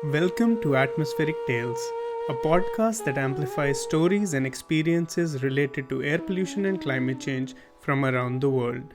Welcome to Atmospheric Tales, a podcast that amplifies stories and experiences related to air pollution and climate change from around the world.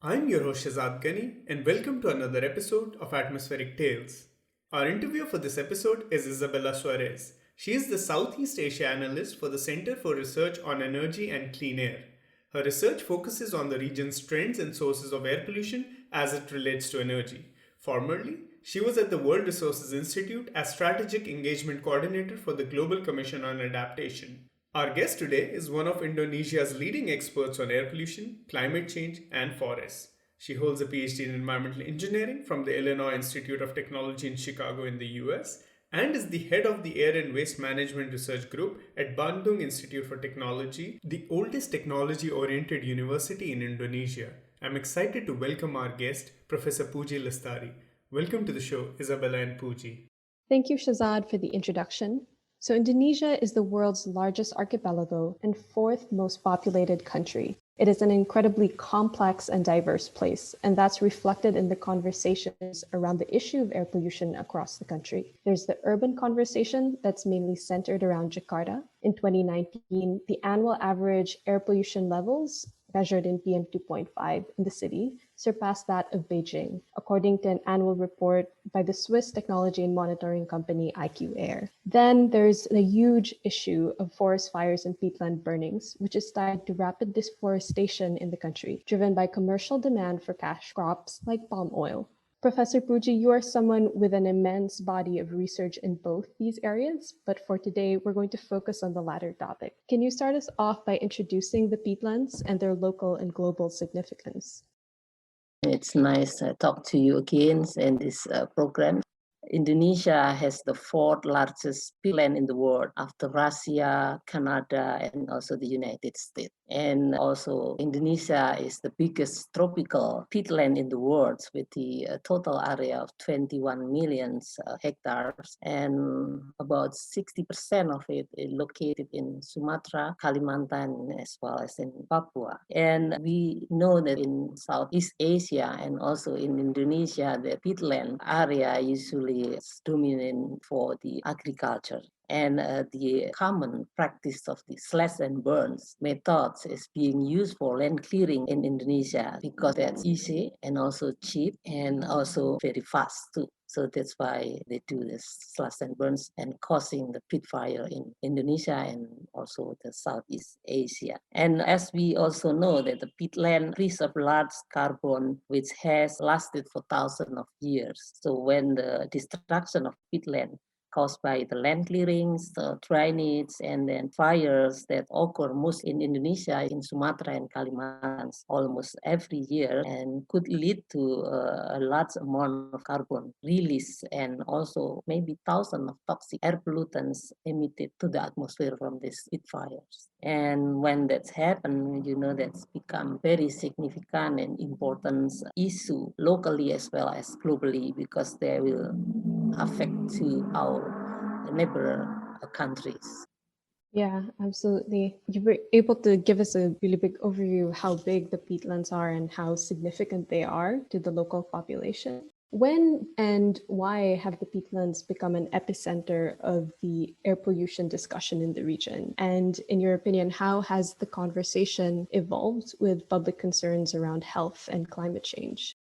I'm your host Shazad Ghani, and welcome to another episode of Atmospheric Tales. Our interviewer for this episode is Isabella Suarez. She is the Southeast Asia analyst for the Center for Research on Energy and Clean Air. Her research focuses on the region's trends and sources of air pollution as it relates to energy. Formerly, she was at the World Resources Institute as Strategic Engagement Coordinator for the Global Commission on Adaptation. Our guest today is one of Indonesia's leading experts on air pollution, climate change, and forests. She holds a PhD in environmental engineering from the Illinois Institute of Technology in Chicago in the US and is the head of the Air and Waste Management Research Group at Bandung Institute for Technology, the oldest technology-oriented university in Indonesia. I'm excited to welcome our guest, Professor Puji Lestari. Welcome to the show, Isabella and Puji. Thank you, Shazad, for the introduction. So Indonesia is the world's largest archipelago and fourth most populated country. It is an incredibly complex and diverse place, and that's reflected in the conversations around the issue of air pollution across the country. There's the urban conversation that's mainly centered around Jakarta. In 2019, the annual average air pollution levels measured in PM 2.5 in the city surpassed that of Beijing, according to an annual report by the Swiss technology and monitoring company IQ Air. Then there's the huge issue of forest fires and peatland burnings, which is tied to rapid deforestation in the country, driven by commercial demand for cash crops like palm oil. Professor Puji, you are someone with an immense body of research in both these areas, but for today, we're going to focus on the latter topic. Can you start us off by introducing the peatlands and their local and global significance? It's nice to talk to you again in this program. Indonesia has the fourth largest peatland in the world after Russia, Canada, and also the United States. And also Indonesia is the biggest tropical peatland in the world with the total area of 21 million hectares, and about 60% of it is located in Sumatra, Kalimantan, as well as in Papua. And we know that in Southeast Asia and also in Indonesia, the peatland area usually is dominant for the agriculture. And the common practice of the slash and burns methods is being used for land clearing in Indonesia because that's easy and also cheap and also very fast too. So that's why they do this slash and burns and causing the peat fire in Indonesia and also the Southeast Asia. And as we also know that the peatland preserve large carbon which has lasted for thousands of years. So when the destruction of peatland caused by the land clearings, the drainage, and then fires that occur most in Indonesia, in Sumatra and Kalimantan, almost every year, and could lead to a large amount of carbon release and also maybe thousands of toxic air pollutants emitted to the atmosphere from these heat fires. And when that's happened, that's become very significant and important issue locally as well as globally because they will affect to our neighbor countries. Yeah, absolutely. You were able to give us a really big overview of how big the peatlands are and how significant they are to the local population. When and why have the peatlands become an epicenter of the air pollution discussion in the region? And in your opinion, how has the conversation evolved with public concerns around health and climate change?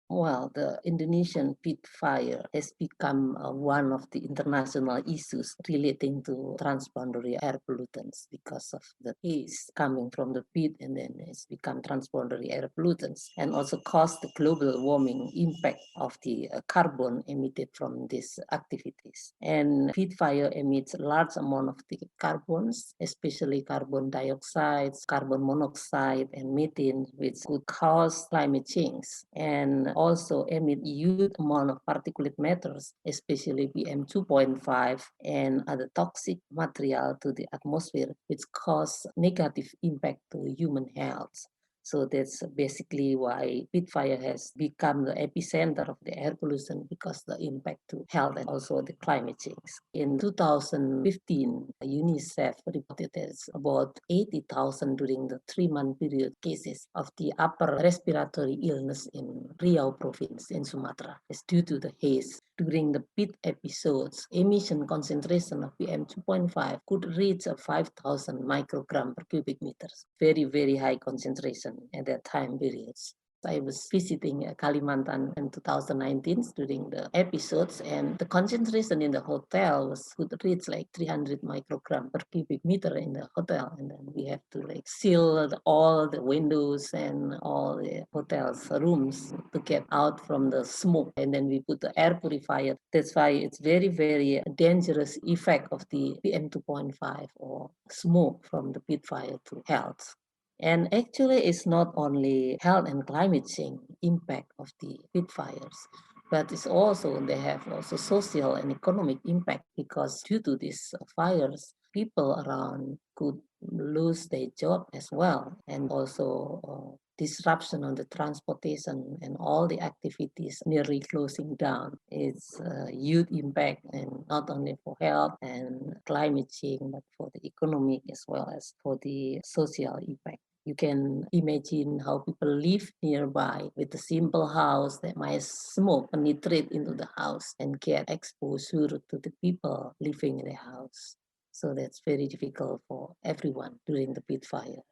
Well, the Indonesian peat fire has become one of the international issues relating to transboundary air pollutants because of the haze coming from the peat and then it's become transboundary air pollutants and also caused the global warming impact of the carbon emitted from these activities. And peat fire emits a large amount of the carbons, especially carbon dioxide, carbon monoxide, and methane, which could cause climate change. And also emit huge amount of particulate matters, especially PM 2.5 and other toxic material to the atmosphere, which cause negative impact to human health. So that's basically why peat fire has become the epicenter of the air pollution because the impact to health and also the climate change. In 2015, UNICEF reported there's about 80,000 during the 3-month period cases of the upper respiratory illness in Riau province in Sumatra. It's due to the haze. During the peat episodes, emission concentration of PM 2.5 could reach a 5,000 microgram per cubic meters. Very, very high concentration at that time periods. I was visiting Kalimantan in 2019 during the episodes, and the concentration in the hotel could reach like 300 microgram per cubic meter in the hotel, and then we have to like seal all the windows and all the hotel's rooms to get out from the smoke, and then we put the air purifier. That's why it's very, very dangerous effect of the PM 2.5 or smoke from the peat fire to health. And actually, it's not only health and climate change impact of the peat fires, but it's also they have also social and economic impact because due to these fires, people around could lose their job as well, and also disruption on the transportation and all the activities nearly closing down. It's a huge impact, and not only for health and climate change, but for the economic as well as for the social impact. You can imagine how people live nearby with a simple house that might smoke penetrate into the house and get exposure to the people living in the house. So that's very difficult for everyone during the peat fire.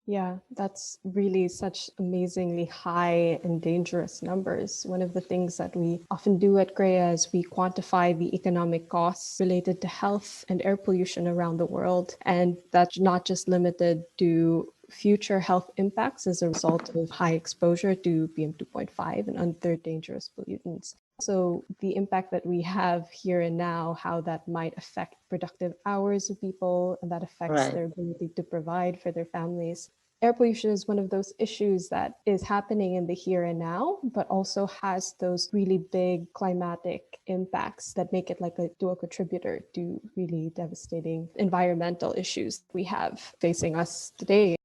Yeah, that's really such amazingly high and dangerous numbers. One of the things that we often do at GREA is we quantify the economic costs related to health and air pollution around the world. And that's not just limited to future health impacts as a result of high exposure to PM 2.5 and other dangerous pollutants. So the impact that we have here and now, how that might affect productive hours of people, and that affects Right. their ability to provide for their families. Air pollution is one of those issues that is happening in the here and now, but also has those really big climatic impacts that make it like a dual contributor to really devastating environmental issues we have facing us today.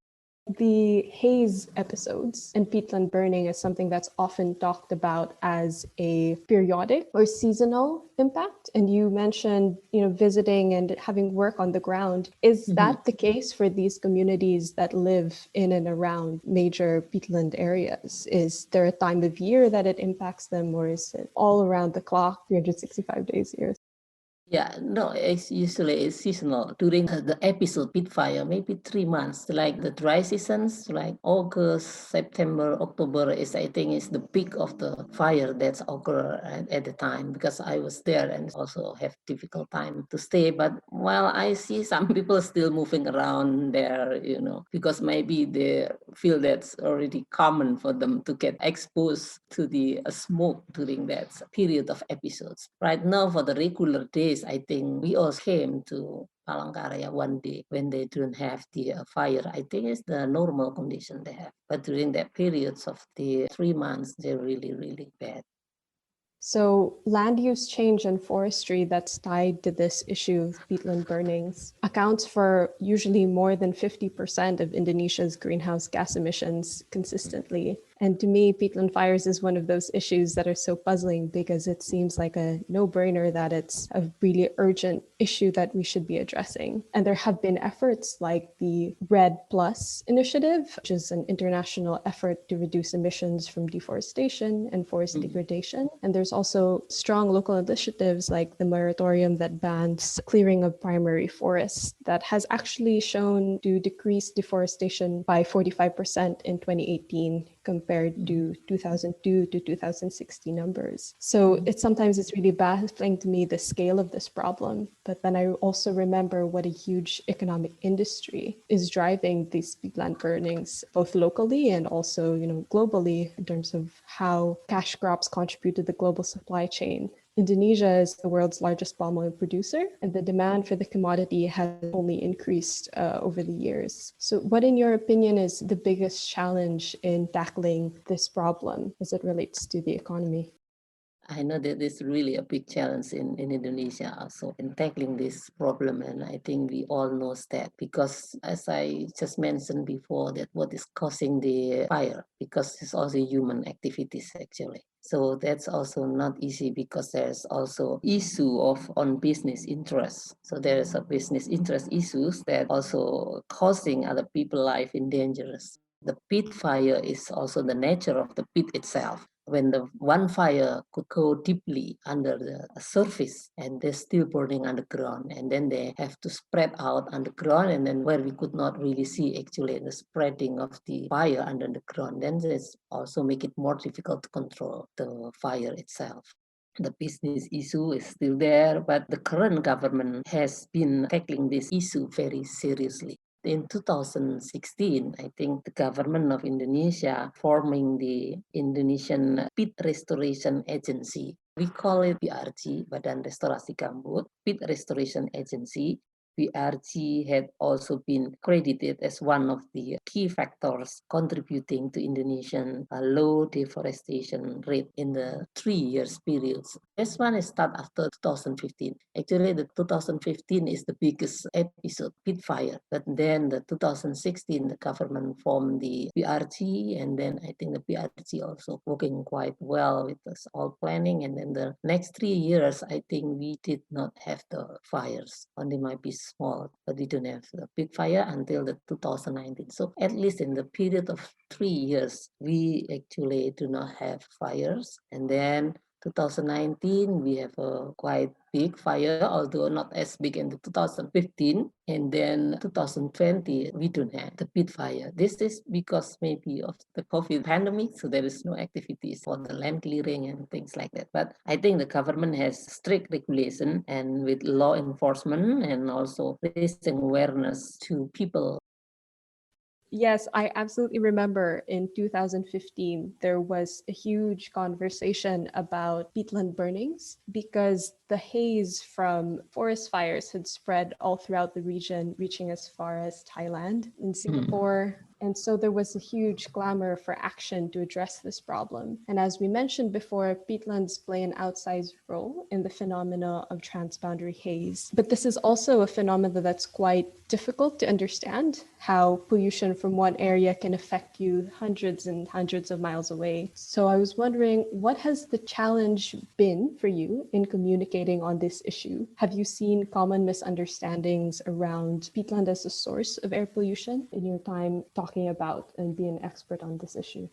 The haze episodes and peatland burning is something that's often talked about as a periodic or seasonal impact. And you mentioned, visiting and having work on the ground. Is Mhm. that the case for these communities that live in and around major peatland areas? Is there a time of year that it impacts them, or is it all around the clock, 365 days a year? Yeah, no, it's usually it's seasonal. During the episode pit fire, maybe 3 months, like the dry seasons, like August, September, October is I think is the peak of the fire that's occur at the time because I was there and also have difficult time to stay. But while I see some people still moving around there, because maybe they feel that's already common for them to get exposed to the smoke during that period of episodes. Right now, for the regular days, I think we all came to Palangkaraya one day when they don't have the fire. I think it's the normal condition they have. But during that periods of the 3 months, they're really, really bad. So, land use change and forestry that's tied to this issue of peatland burnings accounts for usually more than 50% of Indonesia's greenhouse gas emissions consistently. And to me, peatland fires is one of those issues that are so puzzling because it seems like a no-brainer that it's a really urgent issue that we should be addressing. And there have been efforts like the Red Plus initiative, which is an international effort to reduce emissions from deforestation and forest degradation. And there's also strong local initiatives like the moratorium that bans clearing of primary forests that has actually shown to decrease deforestation by 45% in 2018 compared to 2002 to 2016 numbers. So it's really baffling to me the scale of this problem. But then I also remember what a huge economic industry is driving these peatland burnings, both locally and also, globally in terms of how cash crops contribute to the global supply chain. Indonesia is the world's largest palm oil producer, and the demand for the commodity has only increased over the years. So, what, in your opinion, is the biggest challenge in tackling this problem as it relates to the economy? I know that it's really a big challenge in Indonesia also in tackling this problem. And I think we all know that because as I just mentioned before, that what is causing the fire, because it's also human activities actually. So that's also not easy because there's also issue of on business interests. So there's a business interest issues that also causing other people life in dangerous. The peat fire is also the nature of the peat itself. When the one fire could go deeply under the surface and they're still burning underground, and then they have to spread out underground, and then where we could not really see actually the spreading of the fire under the ground, then this also make it more difficult to control the fire itself. The business issue is still there, but the current government has been tackling this issue very seriously. In 2016, I think the government of Indonesia forming the Indonesian Peat Restoration Agency. We call it PRG, Badan Restorasi Gambut, Peat Restoration Agency. PRG had also been credited as one of the key factors contributing to Indonesian low deforestation rate in the 3 years periods. This one is start after 2015. Actually, the 2015 is the biggest episode, peat fire. But then the 2016, the government formed the PRG, and then I think the PRG also working quite well with us all planning. And then the next 3 years, I think we did not have the fires. Only might be small, but we don't have the big fire until the 2019. So at least in the period of 3 years, we actually do not have fires. And then 2019, we have a quite big fire, although not as big in the 2015. And then 2020, we don't have the peat fire. This is because maybe of the COVID pandemic, so there is no activities for the land clearing and things like that. But I think the government has strict regulation and with law enforcement and also raising awareness to people. Yes, I absolutely remember in 2015, there was a huge conversation about peatland burnings because the haze from forest fires had spread all throughout the region, reaching as far as Thailand and Singapore. And so there was a huge clamor for action to address this problem. And as we mentioned before, peatlands play an outsized role in the phenomena of transboundary haze. But this is also a phenomena that's quite difficult to understand, how pollution from one area can affect you hundreds and hundreds of miles away. So I was wondering, what has the challenge been for you in communicating on this issue? Have you seen common misunderstandings around peatland as a source of air pollution in your time talking about and being an expert on this issue?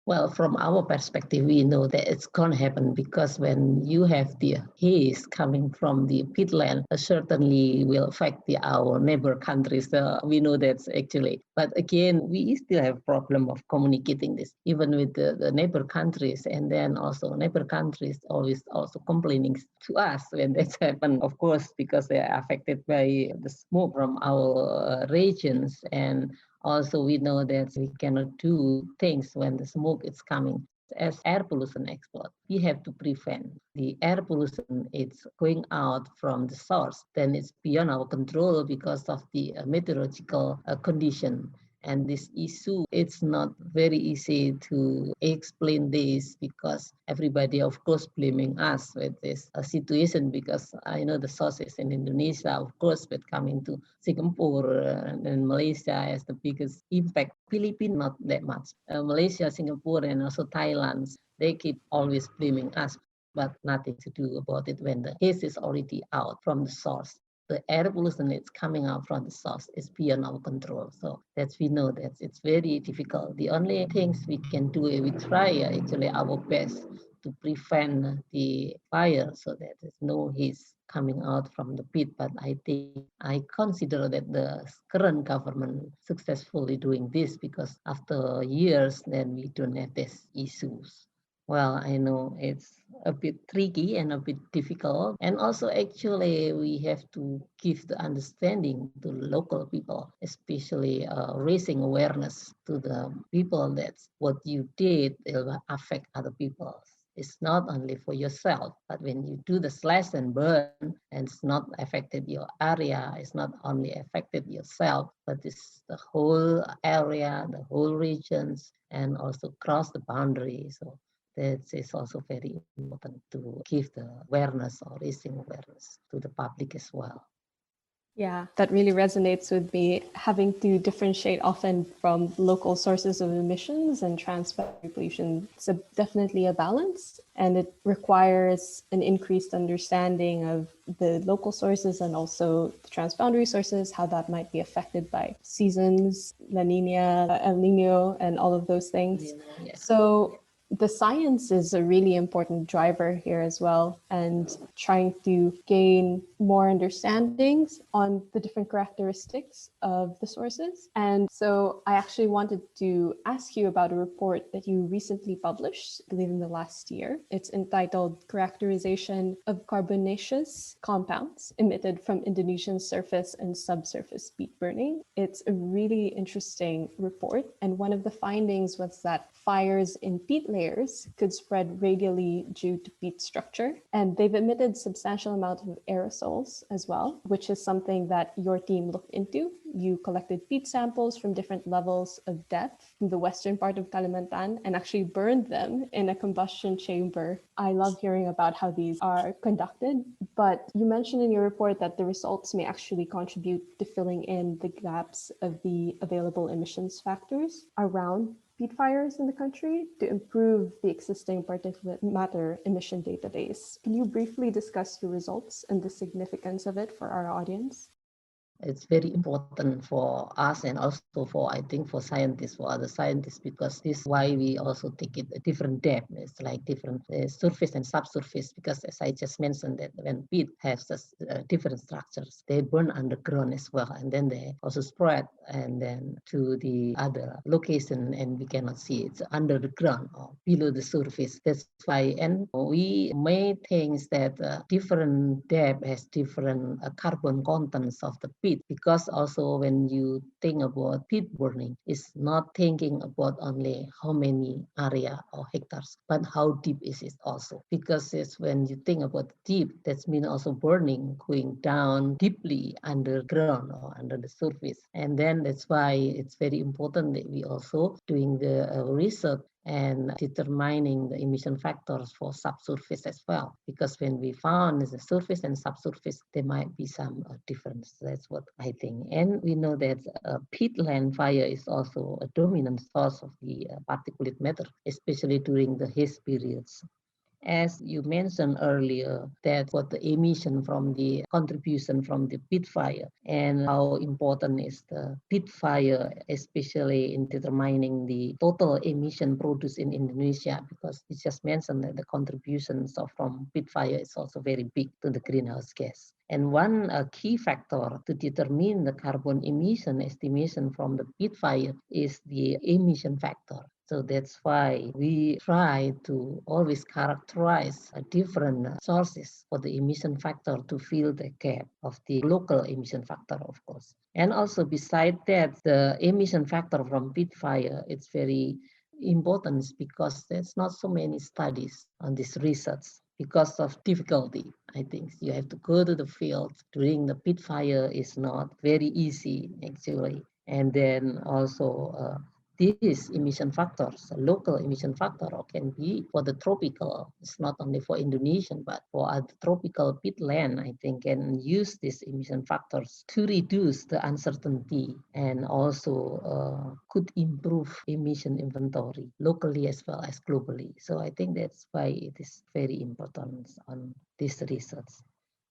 Well, from our perspective, we know that it's going to happen because when you have the haze coming from the peatland, certainly will affect our neighbor countries. We know that's actually. But again, we still have problem of communicating this, even with the neighbor countries. And then also neighbor countries always also complaining to us when that's happened, of course, because they are affected by the smoke from our regions. And also, we know that we cannot do things when the smoke is coming. As air pollution expert, we have to prevent the air pollution. It's going out from the source. Then it's beyond our control because of the meteorological condition. And this issue, it's not very easy to explain this because everybody, of course, blaming us with this situation because I know the sources in Indonesia, of course, but coming to Singapore and Malaysia has the biggest impact. Philippines, not that much. Malaysia, Singapore, and also Thailand, they keep always blaming us, but nothing to do about it when the haze is already out from the source. The air pollution that's coming out from the source is beyond our control. So that's we know that it's very difficult. The only things we can do is we try actually our best to prevent the fire so that there's no haze coming out from the pit. But I think I consider that the current government successfully doing this because after years then we don't have these issues. Well, I know it's a bit tricky and a bit difficult. And also, actually, we have to give the understanding to local people, especially raising awareness to the people that what you did will affect other people. It's not only for yourself, but when you do the slash and burn, and it's not affected your area, it's not only affected yourself, but it's the whole area, the whole regions, and also cross the boundary. So That is also very important to give the awareness or raising awareness to the public as well. Yeah, that really resonates with me. Having to differentiate often from local sources of emissions and transboundary pollution. It's definitely a balance, and it requires an increased understanding of the local sources and also the transboundary sources, how that might be affected by seasons, La Nina, El Nino, and all of those things. Yeah. So the science is a really important driver here as well, and trying to gain more understandings on the different characteristics of the sources. And so I actually wanted to ask you about a report that you recently published, I believe in the last year. It's entitled Characterization of Carbonaceous Compounds Emitted from Indonesian Surface and Subsurface Peat Burning. It's a really interesting report, and one of the findings was that fires in peat layers could spread radially due to peat structure, and they've emitted substantial amount of aerosols as well, which is something that your team looked into. You collected peat samples from different levels of depth from the western part of Kalimantan and actually burned them in a combustion chamber. I love hearing about how these are conducted, but you mentioned in your report that the results may actually contribute to filling in the gaps of the available emissions factors around peat fires in the country to improve the existing particulate matter emission database. Can you briefly discuss your results and the significance of it for our audience? It's very important for us and also for, I think, for scientists, for other scientists, because this is why we also take it a different depth. It's like different surface and subsurface, because as I just mentioned, that when peat has different structures, they burn underground as well, and then they also spread and then to the other location, and we cannot see it's under the ground or below the surface. That's why, and we may think that different depth has different carbon contents of the peat, because also when you think about peat burning, it's not thinking about only how many area or hectares, but how deep is it also, because it's when you think about deep, that means also burning going down deeply underground or under the surface. And then that's why it's very important that we also doing the research and determining the emission factors for subsurface as well. Because when we found the surface and subsurface, there might be some difference. That's what I think. And we know that peatland fire is also a dominant source of the particulate matter, especially during the haze periods. As you mentioned earlier, that what the emission from the contribution from the peat fire and how important is the peat fire, especially in determining the total emission produced in Indonesia, because you just mentioned that the contributions from peat fire is also very big to the greenhouse gas. And one key factor to determine the carbon emission estimation from the peat fire is the emission factor. So that's why we try to always characterize different sources for the emission factor to fill the gap of the local emission factor, of course. And also beside that, the emission factor from peat fire, it's very important because there's not so many studies on this research because of difficulty. I think you have to go to the field during the peat fire is not very easy actually. And then also these emission factors, local emission factor, can be for the tropical. It's not only for Indonesian, but for other tropical peatland, I think, can use these emission factors to reduce the uncertainty and also could improve emission inventory locally as well as globally. So I think that's why it is very important on this research.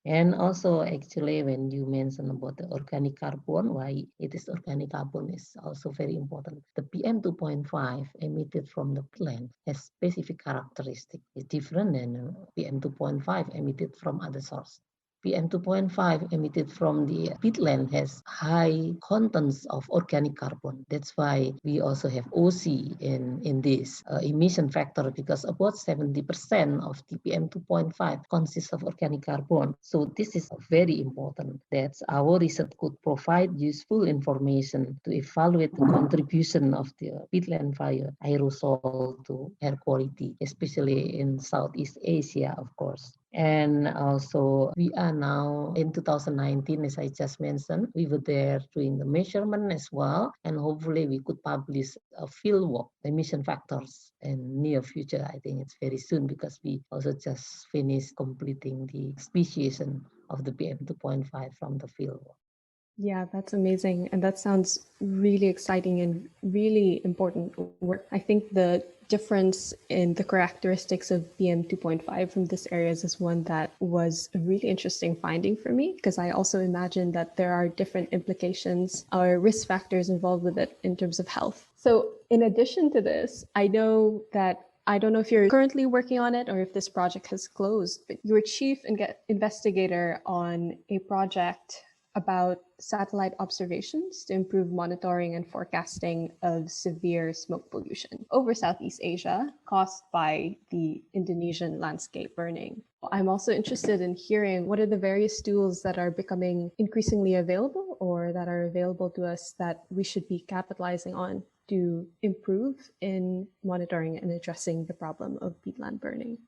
And also, actually, when you mention about the organic carbon, why it is organic carbon is also very important. The PM 2.5 emitted from the plant has specific characteristic. It's different than PM 2.5 emitted from other source. PM 2.5 emitted from the peatland has high contents of organic carbon. That's why we also have OC in this emission factor, because about 70% of the PM 2.5 consists of organic carbon. So this is very important that our research could provide useful information to evaluate the contribution of the peatland fire aerosol to air quality, especially in Southeast Asia, of course. And also, we are now in 2019, as I just mentioned, we were there doing the measurement as well. And hopefully, we could publish a field work, emission factors, in near future. I think it's very soon because we also just finished completing the speciation of the PM 2.5 from the field work. Yeah, that's amazing. And that sounds really exciting and really important work. I think the difference in the characteristics of PM 2.5 from this areas is one that was a really interesting finding for me, because I also imagine that there are different implications or risk factors involved with it in terms of health. So, in addition to this, I know that I don't know if you're currently working on it or if this project has closed, but you were chief investigator on a project about satellite observations to improve monitoring and forecasting of severe smoke pollution over Southeast Asia caused by the Indonesian landscape burning. I'm also interested in hearing what are the various tools that are becoming increasingly available or that are available to us that we should be capitalizing on to improve in monitoring and addressing the problem of peatland burning.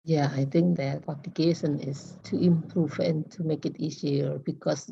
Yeah, I think that application is to improve and to make it easier because,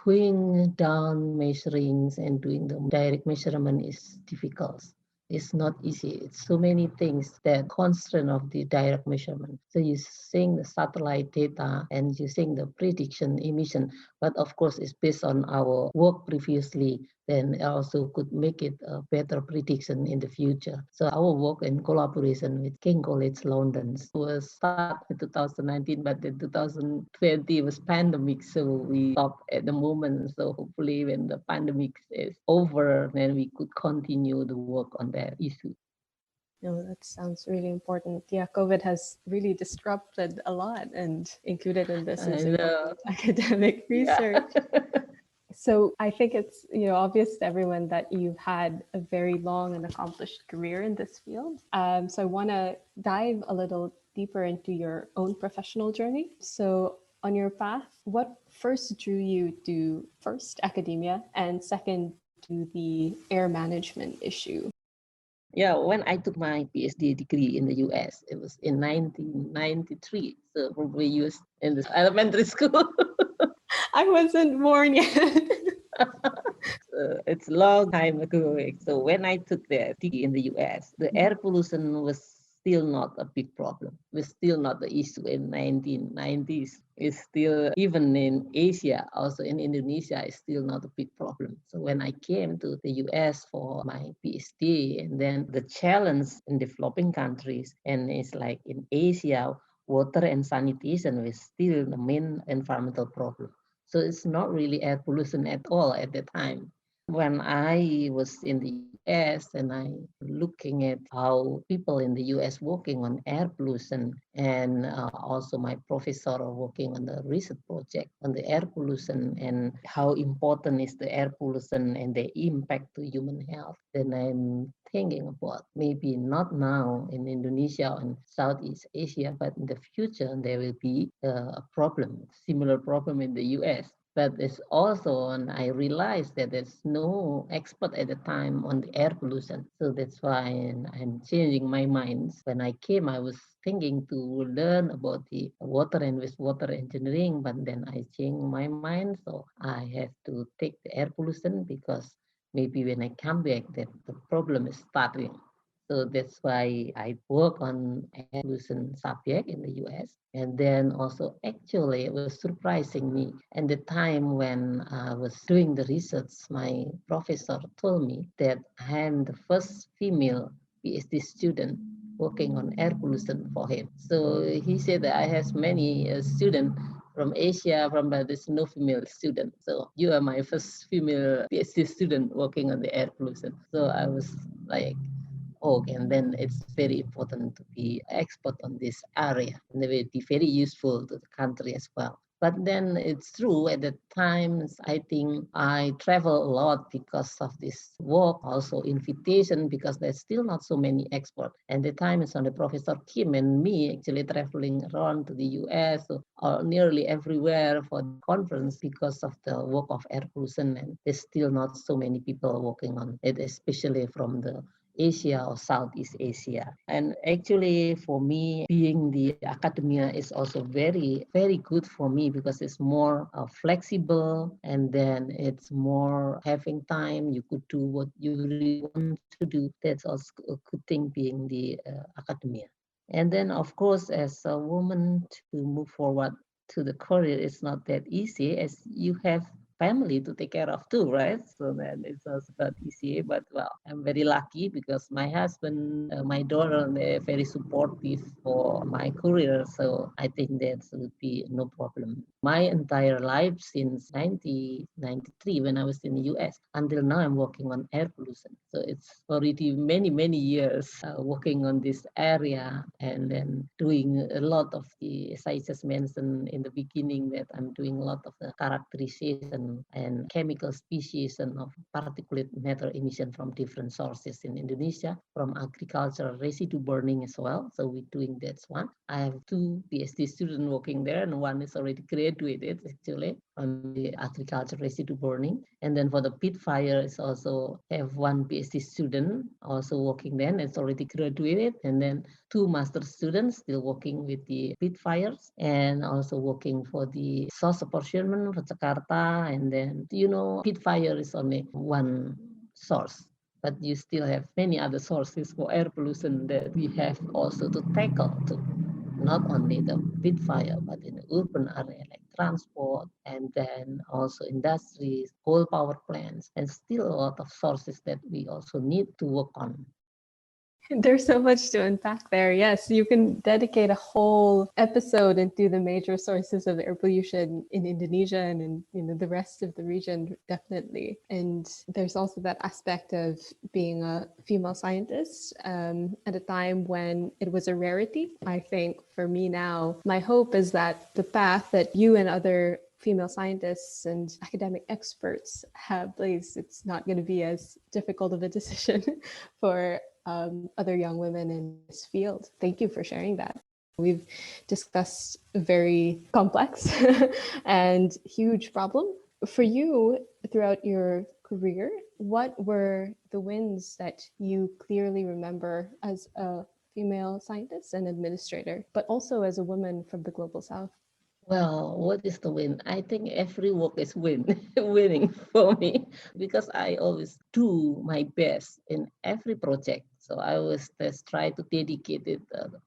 going down measurings and doing the direct measurement is difficult. It's not easy. It's so many things that constraint of the direct measurement. So you're seeing the satellite data and you're seeing the prediction emission, but of course it's based on our work previously, then also could make it a better prediction in the future. So our work in collaboration with King College London was start in 2019, but in 2020 was pandemic, so we stopped at the moment. So hopefully when the pandemic is over, then we could continue the work on that issue. No, that sounds really important. Yeah, COVID has really disrupted a lot, and included in this I is know. important academic Yeah. research. So I think it's obvious to everyone that you've had a very long and accomplished career in this field. So I want to dive a little deeper into your own professional journey. So on your path, what first drew you to first academia and second to the air management issue? Yeah, when I took my PhD degree in the US, it was in 1993. So probably you was in the elementary school. I wasn't born yet. It's a long time ago. So when I took the degree in the US, the air pollution was still not a big problem. It was still not the issue in 1990s. It's still, even in Asia, also in Indonesia, it's still not a big problem. So when I came to the US for my PhD, and then the challenge in developing countries, and it's like in Asia, water and sanitation was still the main environmental problem. So it's not really air pollution at all at the time. When I was in the US and I looking at how people in the US working on air pollution, and also my professor working on the research project on the air pollution and how important is the air pollution and the impact to human health, then I'm thinking about maybe not now in Indonesia and Southeast Asia, but in the future there will be a problem, similar problem in the US. But it's also, and I realized that there's no expert at the time on the air pollution. So that's why I'm changing my mind. When I came, I was thinking to learn about the water and wastewater engineering, but then I changed my mind. So I have to take the air pollution because maybe when I come back, that the problem is starting. So that's why I work on air pollution subject in the US. And then also actually it was surprising me. And the time when I was doing the research, my professor told me that I am the first female PhD student working on air pollution for him. So he said that I have many students from Asia, there's no female student. So you are my first female PhD student working on the air pollution. So I was like, okay, and then it's very important to be expert on this area, and it will be very useful to the country as well. But then it's true at the times I think I travel a lot because of this work, also invitation because there's still not so many experts. And the time is on the Professor Kim and me actually traveling around to the US or nearly everywhere for the conference because of the work of air pollution, and there's still not so many people working on it, especially from the Asia or Southeast Asia. And actually, for me, being the academia is also very, very good for me because it's more flexible, and then it's more having time. You could do what you really want to do. That's also a good thing being the academia. And then, of course, as a woman to move forward to the career, it's not that easy as you have family to take care of too, right? So then it's also not easy, but well, I'm very lucky because my husband, my daughter, they're very supportive for my career. So I think that would be no problem. My entire life since 1993, when I was in the US, until now, I'm working on air pollution. So it's already many, many years working on this area and then doing a lot of the, as I just mentioned in the beginning, that I'm doing a lot of the characterization and chemical species and of particulate matter emission from different sources in Indonesia, from agricultural residue burning as well. So we're doing that one. I have two PhD students working there, and one is already graduated actually on the agricultural residue burning. And then for the peat fire, is also have one PhD student also working there, and it's already graduated. And then two master students still working with the peat fires and also working for the source apportionment for Jakarta. And then, peat fire is only one source, but you still have many other sources for air pollution that we have also to tackle too. Not only the peat fire, but in the urban area like transport and then also industries, coal power plants, and still a lot of sources that we also need to work on. There's so much to unpack there. Yes, you can dedicate a whole episode into the major sources of air pollution in Indonesia and in the rest of the region, definitely. And there's also that aspect of being a female scientist at a time when it was a rarity. I think for me now, my hope is that the path that you and other female scientists and academic experts have blazed, it's not going to be as difficult of a decision for other young women in this field. Thank you for sharing that. We've discussed a very complex and huge problem. For you, throughout your career, what were the wins that you clearly remember as a female scientist and administrator, but also as a woman from the Global South? Well, what is the win? I think every work is winning for me because I always do my best in every project. So I always just try to dedicate it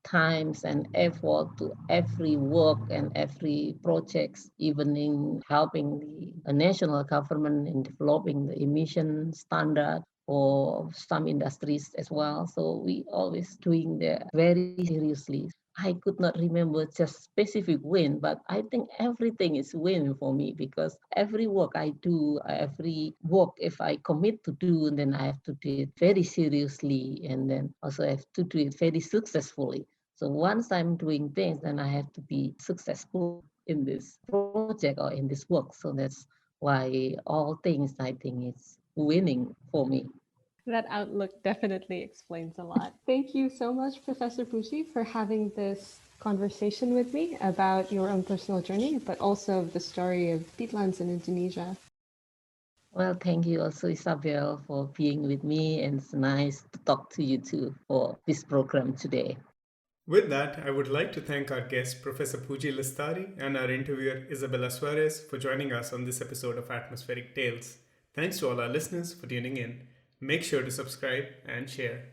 times and effort to every work and every projects, even in helping the national government in developing the emission standard for some industries as well. So we always doing that very seriously. I could not remember just specific win, but I think everything is win for me because every work I do, every work if I commit to do, then I have to do it very seriously and then also have to do it very successfully. So once I'm doing things, then I have to be successful in this project or in this work. So that's why all things I think it's winning for me. That outlook definitely explains a lot. Thank you so much, Professor Pucci, for having this conversation with me about your own personal journey, but also the story of peatlands in Indonesia. Well, thank you also, Isabel, for being with me, and it's nice to talk to you too for this program today. With that, I would like to thank our guest, Professor Puji Listari, and our interviewer, Isabella Suarez, for joining us on this episode of Atmospheric Tales. Thanks to all our listeners for tuning in. Make sure to subscribe and share.